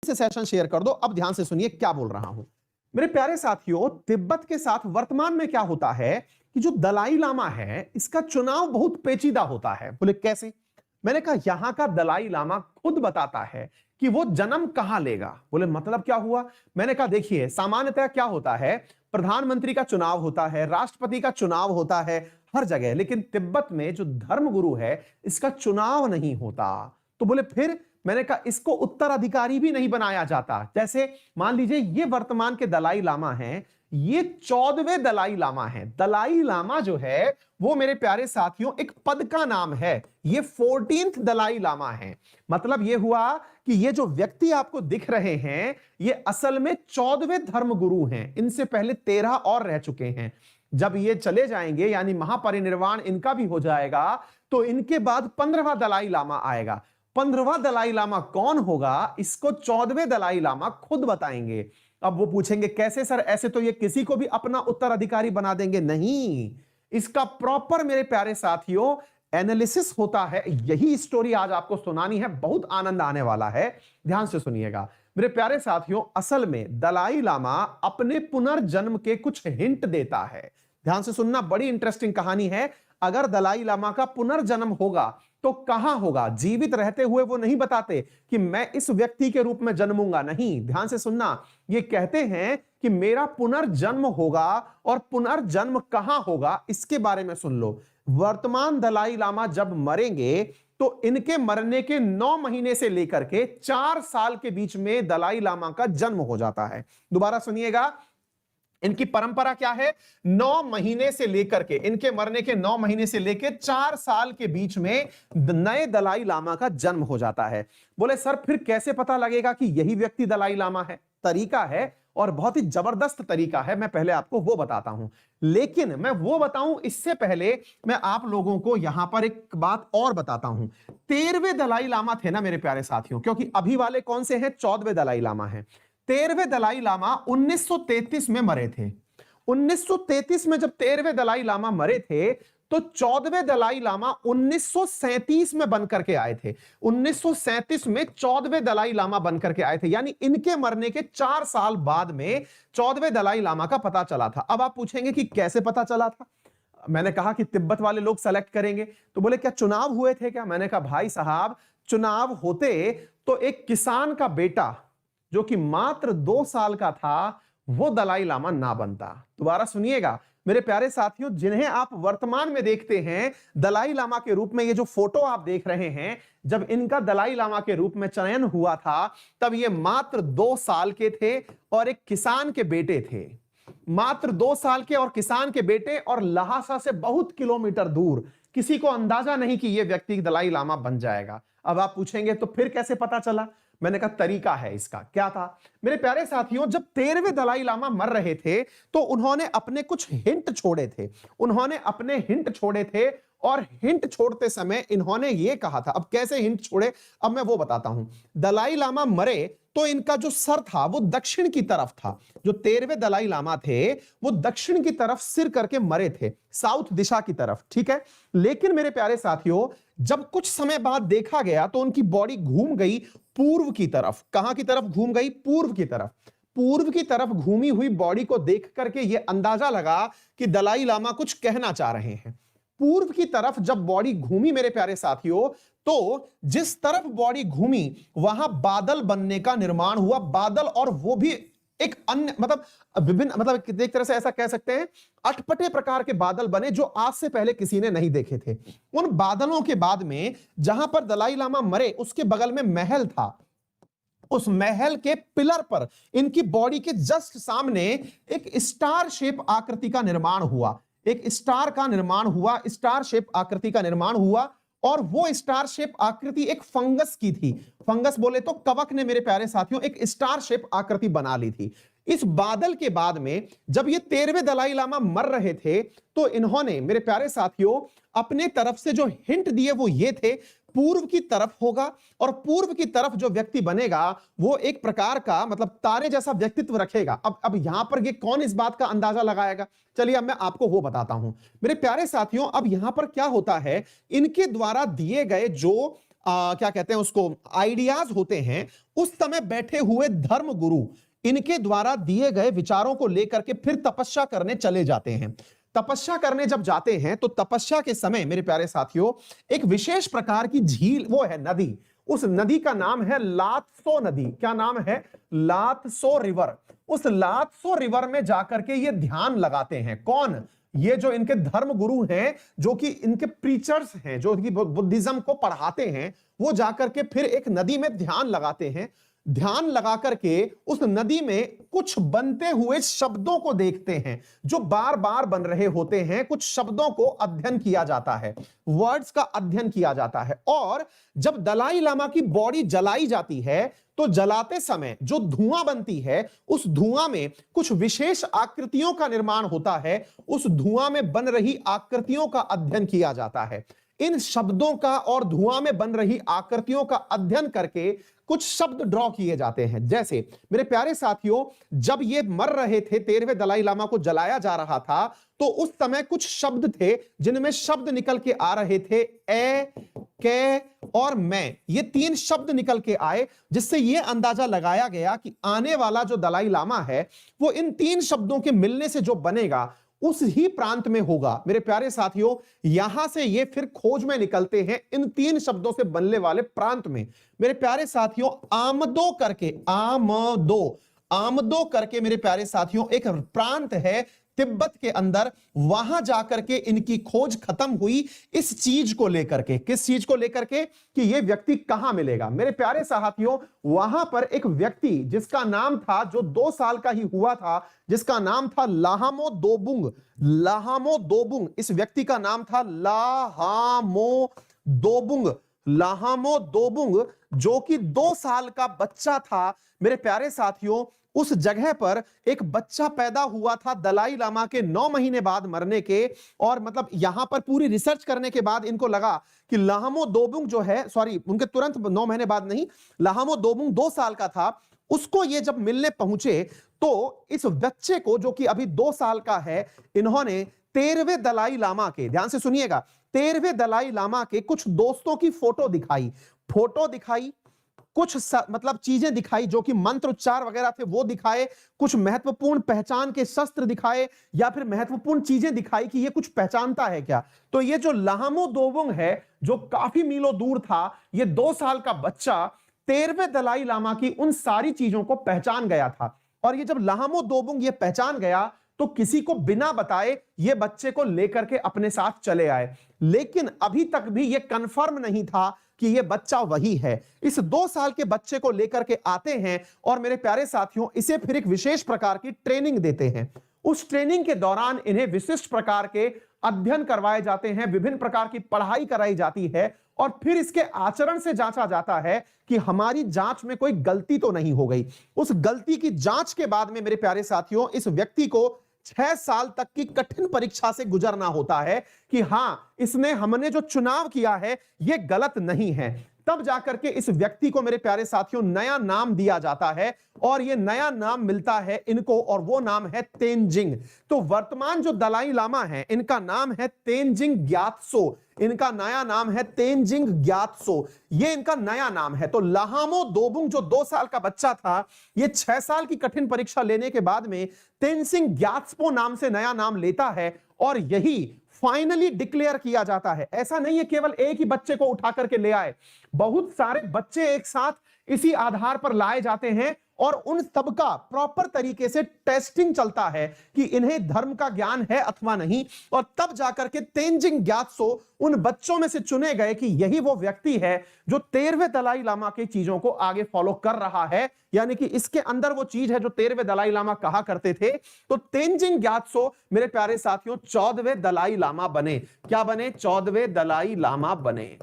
से session share कर दो। अब ध्यान से सुनिए क्या बोल रहा हूं मेरे प्यारे साथियों। तिब्बत के साथ वर्तमान में क्या होता है कि जो दलाई लामा है इसका चुनाव बहुत पेचीदा होता है। बोले कैसे? मैंने कहा यहां का दलाई लामा खुद बताता है कि वो जन्म कहां लेगा। बोले मतलब क्या हुआ? मैंने कहा देखिए सामान्यतः क्या होता है, प्रधानमंत्री का चुनाव होता है, राष्ट्रपति का चुनाव होता है हर जगह, लेकिन तिब्बत में जो धर्मगुरु है इसका चुनाव नहीं होता। तो बोले फिर? मैंने कहा इसको उत्तराधिकारी भी नहीं बनाया जाता। जैसे मान लीजिए ये वर्तमान के दलाई लामा हैं, ये 14वें दलाई लामा हैं। दलाई लामा जो है वो मेरे प्यारे साथियों एक पद का नाम है, ये 14th दलाई लामा है। मतलब ये हुआ कि ये जो व्यक्ति आपको दिख रहे हैं ये असल में 14वें धर्मगुरु हैं। इनसे पहले 13 और रह चुके हैं। जब ये चले जाएंगे यानी महापरिनिर्वाण इनका भी हो जाएगा तो इनके बाद 15वां दलाई लामा आएगा। 15वां दलाई लामा कौन होगा इसको 14वें दलाई लामा खुद बताएंगे। अब वो पूछेंगे कैसे सर, ऐसे तो ये किसी को भी अपना उत्तराधिकारी बना देंगे। नहीं, इसका प्रॉपर मेरे प्यारे साथियों एनालिसिस होता है। यही स्टोरी आज आपको सुनानी है, बहुत आनंद आने वाला है, ध्यान से सुनिएगा मेरे प्यारे साथियों। असल में दलाई लामा अपने पुनर्जन्म के कुछ हिंट देता है। ध्यान से सुनना, बड़ी इंटरेस्टिंग कहानी है। अगर दलाई लामा का पुनर्जन्म होगा तो कहां होगा? जीवित रहते हुए वो नहीं बताते कि मैं इस व्यक्ति के रूप में जन्मूंगा, नहीं। ध्यान से सुनना, ये कहते हैं कि मेरा पुनर्जन्म होगा और पुनर्जन्म कहां होगा इसके बारे में सुन लो। वर्तमान दलाई लामा जब मरेंगे तो इनके मरने के 9 महीने से लेकर के 4 साल के बीच में दलाई लामा का जन्म हो जाता है। दोबारा सुनिएगा, इनकी परंपरा क्या है? 9 महीने से लेकर के, इनके मरने के 9 महीने से लेकर 4 साल के बीच में नए दलाई लामा का जन्म हो जाता है। बोले सर फिर कैसे पता लगेगा कि यही व्यक्ति दलाई लामा है? तरीका है और बहुत ही जबरदस्त तरीका है, मैं पहले आपको वो बताता हूं। लेकिन मैं वो बताऊं इससे पहले मैं आप लोगों को यहां पर एक बात और बताता हूं। 13वें दलाई लामा थे ना मेरे प्यारे साथियों, क्योंकि अभी वाले कौन से हैं? 14वें दलाई लामा हैं। 13वें दलाई लामा 1933 में मरे थे। 1933 में जब 13वें दलाई लामा मरे थे तो 14वें दलाई लामा 1937 में बनकर के आए थे। 1937 में 14वें दलाई लामा बनकर के आए थे, यानी इनके मरने के 4 साल बाद में 14वें दलाई लामा का पता चला था। अब आप पूछेंगे कि कैसे पता चला था? मैंने कहा कि तिब्बत वाले लोग सेलेक्ट करेंगे, तो बोले क्या चुनाव हुए थे क्या? मैंने कहा भाई साहब चुनाव होते तो एक किसान का बेटा जो कि मात्र 2 साल का था वो दलाई लामा ना बनता। दोबारा सुनिएगा मेरे प्यारे साथियों, जिन्हें आप वर्तमान में देखते हैं दलाई लामा के रूप में, ये जो फोटो आप देख रहे हैं, जब इनका दलाई लामा के रूप में चयन हुआ था तब ये मात्र 2 साल के थे और एक किसान के बेटे थे। मात्र 2 साल के और किसान के बेटे, और लहासा से बहुत किलोमीटर दूर। किसी को अंदाजा नहीं कि यह व्यक्ति दलाई लामा बन जाएगा। अब आप पूछेंगे तो फिर कैसे पता चला? मैंने कहा तरीका है इसका। क्या था मेरे प्यारे साथियों? जब 13वें दलाई लामा मर रहे थे तो उन्होंने अपने कुछ हिंट छोड़े थे। उन्होंने अपने हिंट छोड़े थे और हिंट छोड़ते समय इन्होंने ये कहा था। अब कैसे हिंट छोड़े अब मैं वो बताता हूं। दलाई लामा मरे तो इनका जो सर था वो दक्षिण की तरफ था। जो 13वें दलाई लामा थे वो दक्षिण की तरफ सिर करके मरे थे, साउथ दिशा की तरफ, ठीक है। लेकिन मेरे प्यारे साथियों जब कुछ समय बाद देखा गया तो उनकी बॉडी घूम गई पूर्व की तरफ। कहां की तरफ घूम गई? पूर्व की तरफ। पूर्व की तरफ घूमी हुई बॉडी को देख करके यह अंदाजा लगा कि दलाई लामा कुछ कहना चाह रहे हैं। पूर्व की तरफ जब बॉडी घूमी मेरे प्यारे साथियों, तो जिस तरफ बॉडी घूमी वहां बादल बनने का निर्माण हुआ। बादल, और वो भी एक अन्य मतलब विभिन्न, मतलब एक तरह से ऐसा कह सकते हैं अटपटे प्रकार के बादल बने जो आज से पहले किसी ने नहीं देखे थे। उन बादलों के बाद में जहां पर दलाई लामा मरे उसके बगल में महल था। उस महल के पिलर पर इनकी बॉडी के जस्ट सामने एक स्टार शेप आकृति का निर्माण हुआ। एक स्टार का निर्माण हुआ, स्टार शेप आकृति का निर्माण हुआ। और वो स्टार शेप आकृति एक फंगस की थी। फंगस बोले तो कवक ने मेरे प्यारे साथियों एक स्टार शेप आकृति बना ली थी। इस बादल के बाद में जब ये 13वें दलाई लामा मर रहे थे तो इन्होंने मेरे प्यारे साथियों अपने तरफ से जो हिंट दिए वो ये थे, पूर्व की तरफ होगा और पूर्व की तरफ जो व्यक्ति बनेगा वो एक प्रकार का मतलब तारे जैसा व्यक्तित्व रखेगा। अब यहां पर ये कौन इस बात का अंदाजा लगाएगा? चलिए अब मैं आपको वो बताता हूं मेरे प्यारे साथियों। अब यहां पर क्या होता है, इनके द्वारा दिए गए जो क्या कहते हैं उसको, आइडियाज होते हैं, उस समय बैठे हुए धर्म गुरु इनके द्वारा दिए गए विचारों को लेकर के फिर तपस्या करने चले जाते हैं। तपस्या करने जब जाते हैं तो तपस्या के समय मेरे प्यारे साथियों एक विशेष प्रकार की झील, वो है नदी, उस नदी का नाम है लात्सो नदी। क्या नाम है? लात्सो रिवर। उस लात्सो रिवर में जाकर के ये ध्यान लगाते हैं। कौन? ये जो इनके धर्म गुरु हैं, जो कि इनके प्रीचर्स हैं, जो कि बुद्धिज्म को पढ़ाते हैं, वो जाकर के फिर एक नदी में ध्यान लगाते हैं। ध्यान लगा करके उस नदी में कुछ बनते हुए शब्दों को देखते हैं जो बार बार बन रहे होते हैं। कुछ शब्दों को अध्ययन किया जाता है, वर्ड्स का अध्ययन किया जाता है। और जब दलाई लामा की बॉडी जलाई जाती है तो जलाते समय जो धुआं बनती है, उस धुआं में कुछ विशेष आकृतियों का निर्माण होता है। उस धुआं में बन रही आकृतियों का अध्ययन किया जाता है। इन शब्दों का और धुआं में बन रही आकृतियों का अध्ययन करके कुछ शब्द ड्रॉ किए जाते हैं। जैसे मेरे प्यारे साथियों, जब ये मर रहे थे, 13वें दलाई लामा को जलाया जा रहा था, तो उस समय कुछ शब्द थे जिनमें शब्द निकल के आ रहे थे, ए, के और मैं। ये 3 शब्द निकल के आए, जिससे यह अंदाजा लगाया गया कि आने वाला जो दलाई लामा है वो इन 3 शब्दों के मिलने से जो बनेगा उस ही प्रांत में होगा। मेरे प्यारे साथियों, यहां से ये फिर खोज में निकलते हैं इन 3 शब्दों से बनने वाले प्रांत में। मेरे प्यारे साथियों, आमदो करके, आमदो करके मेरे प्यारे साथियों एक प्रांत है तिब्बत के अंदर। वहां जाकर के इनकी खोज खत्म हुई इस चीज को लेकर के। किस चीज को लेकर के? कि ये व्यक्ति कहां मिलेगा। मेरे प्यारे साथियों, वहां पर एक व्यक्ति जिसका नाम था, जो 2 साल का ही हुआ था, जिसका नाम था लाहामो दोबुंग। लाहामो दोबुंग, इस व्यक्ति का नाम था लाहामो दोबुंग। लाहामो दोबुंग जो कि 2 साल का बच्चा था। मेरे प्यारे साथियों, उस जगह पर एक बच्चा पैदा हुआ था दलाई लामा के 9 महीने बाद मरने के। और मतलब यहां पर पूरी रिसर्च करने के बाद इनको लगा कि लाहामो दोबुंग जो है, सॉरी, उनके तुरंत 9 महीने बाद नहीं, लाहामो दोबुंग 2 साल का था। उसको ये जब मिलने पहुंचे तो इस बच्चे को, जो कि अभी 2 साल का है, इन्होंने 13वें दलाई लामा के, ध्यान से सुनिएगा, 13वें दलाई लामा के कुछ दोस्तों की फोटो दिखाई, कुछ मतलब चीजें दिखाई, जो कि मंत्र उच्चार वगैरह थे वो दिखाए, कुछ महत्वपूर्ण पहचान के शस्त्र दिखाए, या फिर महत्वपूर्ण चीजें दिखाई कि ये कुछ पहचानता है क्या। तो ये जो लाहामो दोबुंग है, जो काफी मीलों दूर था, ये 2 साल का बच्चा 13वें दलाई लामा की उन सारी चीजों को पहचान गया था। और ये जब लाहामो दोबुंग ये पहचान गया तो किसी को बिना बताए ये बच्चे को लेकर के अपने साथ चले आए। लेकिन अभी तक भी ये कंफर्म नहीं था कि ये बच्चा वही है। इस 2 साल के बच्चे को लेकर के आते हैं और मेरे प्यारे साथियों, इसे फिर एक विशेष प्रकार की ट्रेनिंग देते हैं। उस ट्रेनिंग के दौरान इन्हें विशिष्ट प्रकार के अध्ययन करवाए जाते हैं, विभिन्न प्रकार की पढ़ाई कराई जाती है, और फिर इसके आचरण से जांचा जाता है कि हमारी जांच में कोई गलती तो नहीं हो गई। उस गलती की जांच के बाद में मेरे प्यारे साथियों, इस व्यक्ति को 6 साल तक की कठिन परीक्षा से गुजरना होता है कि हां, इसने, हमने जो चुनाव किया है ये गलत नहीं है। तब जाकर के इस व्यक्ति को मेरे प्यारे साथियों नया नाम दिया जाता है, और ये नया नाम मिलता है इनको, और वो नाम है तेंजिंग। तो वर्तमान जो दलाई लामा है, इनका नाम है तेंजिंग ग्यात्सो। इनका नया नाम है तेंजिंग ग्यात्सो, ये इनका नया नाम है। तो लाहामो दोबुंग जो 2 साल का बच्चा था, ये 6 साल की कठिन परीक्षा लेने के बाद में तेंजिंग ग्यात्सो नाम से नया नाम लेता है, और यही फाइनली डिक्लेयर किया जाता है। ऐसा नहीं है केवल एक ही बच्चे को उठा करके ले आए, बहुत सारे बच्चे एक साथ इसी आधार पर लाए जाते हैं, और उन सबका प्रॉपर तरीके से टेस्टिंग चलता है कि इन्हें धर्म का ज्ञान है अथवा नहीं। और तब जाकर के तेंजिंग ग्यात्सो उन बच्चों में से चुने गए कि यही वो व्यक्ति है जो 13वें दलाई लामा की चीजों को आगे फॉलो कर रहा है, यानी कि इसके अंदर वो चीज है जो 13वें दलाई लामा कहा करते थे। तो तेंजिंग ग्यात्सो मेरे प्यारे साथियों 14वें दलाई लामा बने। क्या बने? 14वें दलाई लामा बने।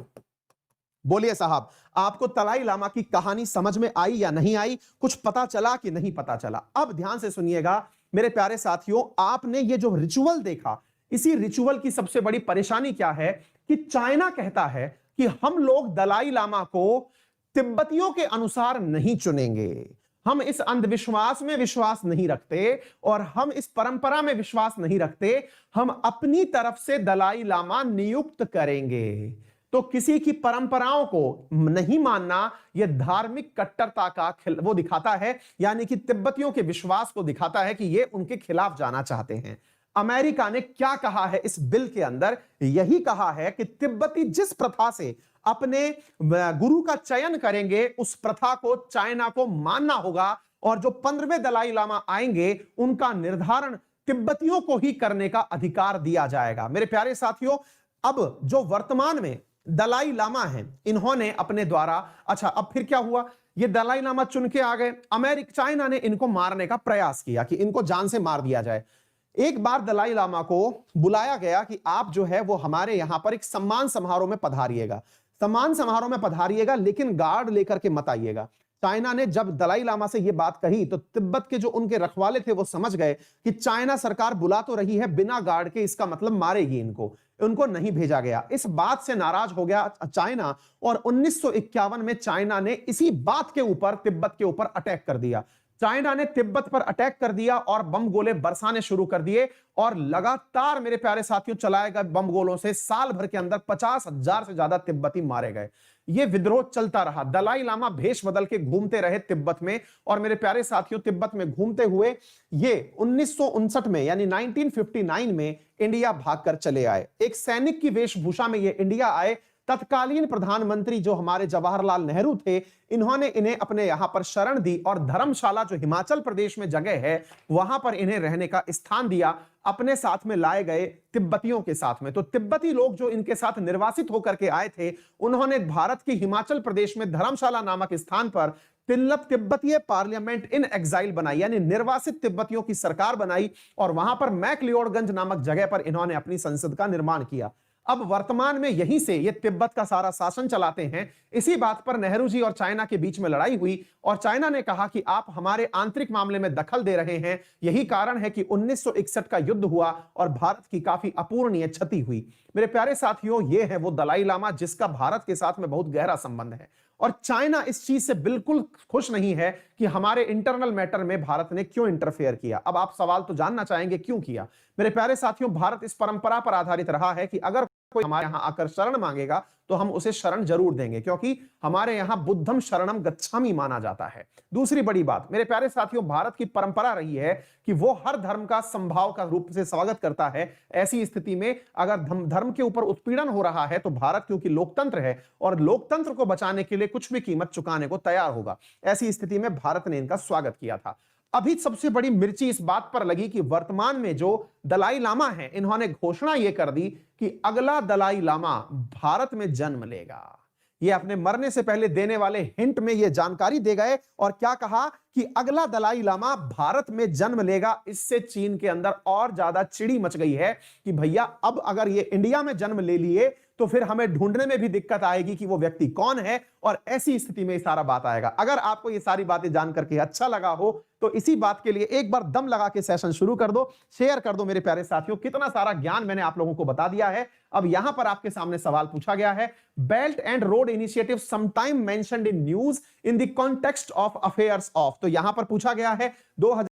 बोलिए साहब, आपको दलाई लामा की कहानी समझ में आई या नहीं आई? कुछ पता चला कि नहीं पता चला? अब ध्यान से सुनिएगा मेरे प्यारे साथियों, आपने ये जो रिचुअल देखा, इसी रिचुअल की सबसे बड़ी परेशानी क्या है कि चाइना कहता है कि हम लोग दलाई लामा को तिब्बतियों के अनुसार नहीं चुनेंगे, हम इस अंधविश्वास में विश्वास नहीं रखते, और हम इस परंपरा में विश्वास नहीं रखते, हम अपनी तरफ से दलाई लामा नियुक्त करेंगे। तो किसी की परंपराओं को नहीं मानना यह धार्मिक कट्टरता का वो दिखाता है, यानी कि तिब्बतियों के विश्वास को दिखाता है कि ये उनके खिलाफ जाना चाहते हैं। अमेरिका ने क्या कहा है इस बिल के अंदर? यही कहा है कि तिब्बती जिस प्रथा से अपने गुरु का चयन करेंगे उस प्रथा को चाइना को मानना होगा, और जो 15वें दलाई लामा आएंगे उनका निर्धारण तिब्बतियों को ही करने का अधिकार दिया जाएगा। मेरे प्यारे साथियों, अब जो वर्तमान में दलाई लामा हैं, इन्होंने अपने द्वारा, अच्छा अब फिर क्या हुआ, ये दलाई लामा चुन के आ गए, चाइना ने इनको मारने का प्रयास किया कि इनको जान से मार दिया जाए। एक बार दलाई लामा को बुलाया गया कि आप जो है वो हमारे यहां पर एक सम्मान समारोह में पधारिएगा, सम्मान समारोह में पधारिएगा, लेकिन गार्ड लेकर के मत आइएगा। चाइना ने जब दलाई लामा से यह बात कही तो तिब्बत के जो उनके रखवाले थे वो समझ गए कि चाइना सरकार बुला तो रही है बिना गार्ड के, इसका मतलब मारेगी इनको, उनको नहीं भेजा गया। इस बात से नाराज हो गया चाइना, और 1951 में चाइना ने इसी बात के ऊपर तिब्बत के ऊपर अटैक कर दिया। चाइना ने तिब्बत पर अटैक कर दिया और बम गोले बरसाने शुरू कर दिए, और लगातार मेरे प्यारे साथियों चलाए गए बम गोलों से साल भर के अंदर 50,000 से ज्यादा तिब्बती मारे गए। यह विद्रोह चलता रहा। दलाई लामा भेष बदल के घूमते रहे तिब्बत में, और मेरे प्यारे साथियों तिब्बत में घूमते हुए ये 1959 में यानी 1959 में इंडिया भागकर चले आए। एक सैनिक की वेशभूषा में ये इंडिया आए। तत्कालीन प्रधानमंत्री जो हमारे जवाहरलाल नेहरू थे, इन्होंने इन्हें अपने यहां पर शरण दी, और धर्मशाला जो हिमाचल प्रदेश में जगह है वहां पर इन्हें रहने का स्थान दिया, अपने साथ में लाए गए तिब्बतियों के साथ में। तो तिब्बती लोग जो इनके साथ निर्वासित होकर के आए थे, उन्होंने भारत की हिमाचल प्रदेश में धर्मशाला नामक स्थान पर तिब्बतीय पार्लियामेंट इन एग्जाइल बनाई, यानी निर्वासित तिब्बतियों की सरकार बनाई, और वहां पर मैकलियोडगंज नामक जगह पर इन्होंने अपनी संसद का निर्माण किया। अब वर्तमान में यहीं से ये तिब्बत का सारा शासन चलाते हैं। इसी बात पर नेहरू जी और चाइना के बीच में लड़ाई हुई, और चाइना ने कहा कि आप हमारे आंतरिक मामले में दखल दे रहे हैं। यही कारण है कि 1961 का युद्ध हुआ और भारत की काफी अपूरणीय क्षति हुई। मेरे प्यारे साथियों, ये है वो दलाई लामा जिसका भारत के साथ में बहुत गहरा संबंध है, और चाइना इस चीज से बिल्कुल खुश नहीं है कि हमारे इंटरनल मैटर में भारत ने क्यों इंटरफेयर किया। अब आप सवाल तो जानना चाहेंगे क्यों किया। मेरे प्यारे साथियों, भारत इस परंपरा पर आधारित रहा है कि अगर कोई हमारे यहां आकर शरण मांगेगा तो हम उसे शरण जरूर देंगे, क्योंकि हमारे यहां बुद्धम शरणम गच्छामि माना जाता है। दूसरी बड़ी बात, मेरे प्यारे साथियों, भारत की परंपरा रही है कि वो हर धर्म का संभाव का रूप से स्वागत करता है। ऐसी स्थिति में अगर धर्म के ऊपर उत्पीड़न हो रहा है तो भारत क्योंकि लोकतंत्र है और लोकतंत्र को बचाने के लिए कुछ भी कीमत चुकाने को तैयार होगा। ऐसी स्थिति में भारत ने इनका स्वागत किया था। अभी सबसे बड़ी मिर्ची इस बात पर लगी कि वर्तमान में जो दलाई लामा है, इन्होंने घोषणा यह कर दी कि अगला दलाई लामा भारत में जन्म लेगा। ये अपने मरने से पहले देने वाले हिंट में ये जानकारी दे गए, और क्या कहा कि अगला दलाई लामा भारत में जन्म लेगा। इससे चीन के अंदर और ज्यादा चिड़ी मच गई है कि भैया अब अगर ये इंडिया में जन्म ले लिए तो फिर हमें ढूंढने में भी दिक्कत आएगी कि वो व्यक्ति कौन है, और ऐसी स्थिति में सारा बात आएगा। अगर आपको ये सारी बातें जान करके अच्छा लगा हो तो इसी बात के लिए एक बार दम लगा के सेशन शुरू कर दो, शेयर कर दो। मेरे प्यारे साथियों, कितना सारा ज्ञान मैंने आप लोगों को बता दिया है। अब यहां पर आपके सामने सवाल पूछा गया है, belt and road initiative sometime mentioned in news in the context of affairs of. तो यहां पर पूछा गया है